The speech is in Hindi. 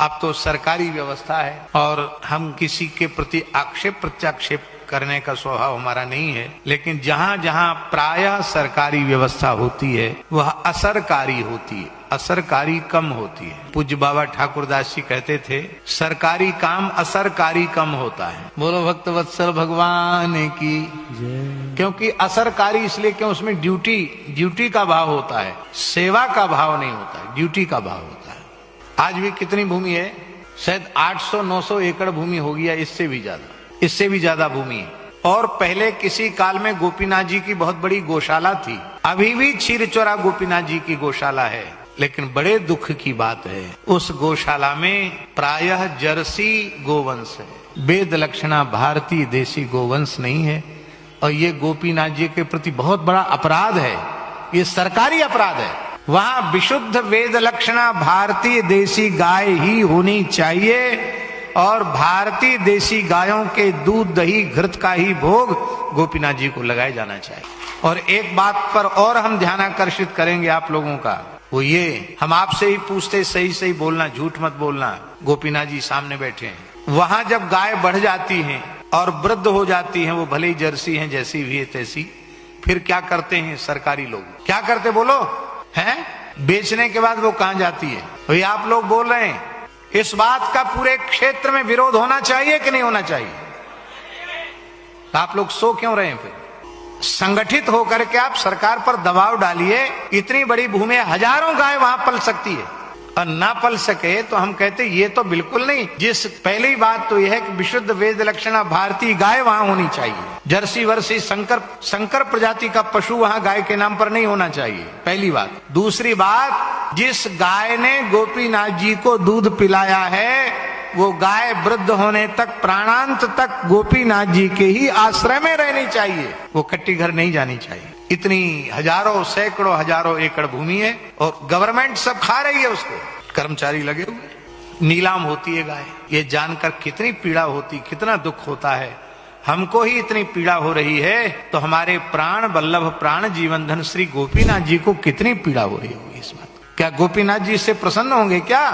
अब तो सरकारी व्यवस्था है और हम किसी के प्रति आक्षेप प्रत्याक्षेप करने का स्वभाव हमारा नहीं है, लेकिन जहां जहां प्रायः सरकारी व्यवस्था होती है वह असरकारी होती है, असरकारी कम होती है। पूज्य बाबा ठाकुरदास जी कहते थे, सरकारी काम असरकारी कम होता है। बोलो भक्त वत्सल भगवान की जय। क्योंकि असरकारी इसलिए क्यों, उसमें ड्यूटी का भाव होता है, सेवा का भाव नहीं होता है, ड्यूटी का भाव होता है। आज भी कितनी भूमि है, शायद 800-900 एकड़ भूमि हो गया, इससे भी ज्यादा भूमि है। और पहले किसी काल में गोपीनाथ जी की बहुत बड़ी गौशाला थी, अभी भी क्षीरचोरा गोपीनाथ जी की गौशाला है। लेकिन बड़े दुख की बात है, उस गौशाला में प्रायः जर्सी गोवंश है, वेद लक्षणा भारतीय देसी गोवंश नहीं है। और ये गोपीनाथ जी के प्रति बहुत बड़ा अपराध है, ये सरकारी अपराध है। वहां विशुद्ध वेद लक्षणा भारतीय देसी गाय ही होनी चाहिए और भारतीय देसी गायों के दूध दही घृत का ही भोग गोपीनाथ जी को लगाया जाना चाहिए। और एक बात पर और हम ध्यान आकर्षित करेंगे आप लोगों का, वो ये, हम आपसे ही पूछते, सही सही बोलना, झूठ मत बोलना। गोपीनाथ जी सामने बैठे हैं, वहां जब गाय बढ़ जाती हैं और वृद्ध हो जाती हैं, वो भले ही जर्सी हैं, जैसी भी है तैसी, फिर क्या करते हैं सरकारी लोग, क्या करते बोलो हैं, बेचने के बाद वो कहां जाती है? भैया आप लोग बोल रहे हैं, इस बात का पूरे क्षेत्र में विरोध होना चाहिए कि नहीं होना चाहिए? तो आप लोग सो क्यों रहे हैं? फिर संगठित होकर के आप सरकार पर दबाव डालिए। इतनी बड़ी भूमि, हजारों गाय वहां पल सकती है, और ना पल सके तो हम कहते ये तो बिल्कुल नहीं। जिस पहली बात तो यह है कि विशुद्ध वेद लक्षणा भारतीय गाय वहां होनी चाहिए, जर्सी वर्सी संकर प्रजाति का पशु वहां गाय के नाम पर नहीं होना चाहिए, पहली बात। दूसरी बात, जिस गाय ने गोपीनाथ जी को दूध पिलाया है वो गाय वृद्ध होने तक, प्राणांत तक गोपीनाथ जी के ही आश्रय में रहनी चाहिए, वो कट्टी घर नहीं जानी चाहिए। इतनी हजारों सैकड़ों हजारों एकड़ भूमि है और गवर्नमेंट सब खा रही है उसको, कर्मचारी लगे हुए, नीलाम होती है गाय। ये जानकर कितनी पीड़ा होती, कितना दुख होता है। हमको ही इतनी पीड़ा हो रही है तो हमारे प्राण वल्लभ प्राण जीवन धन श्री गोपीनाथ जी को कितनी पीड़ा हो रही होगी इस बात। क्या गोपीनाथ जी इससे प्रसन्न होंगे क्या?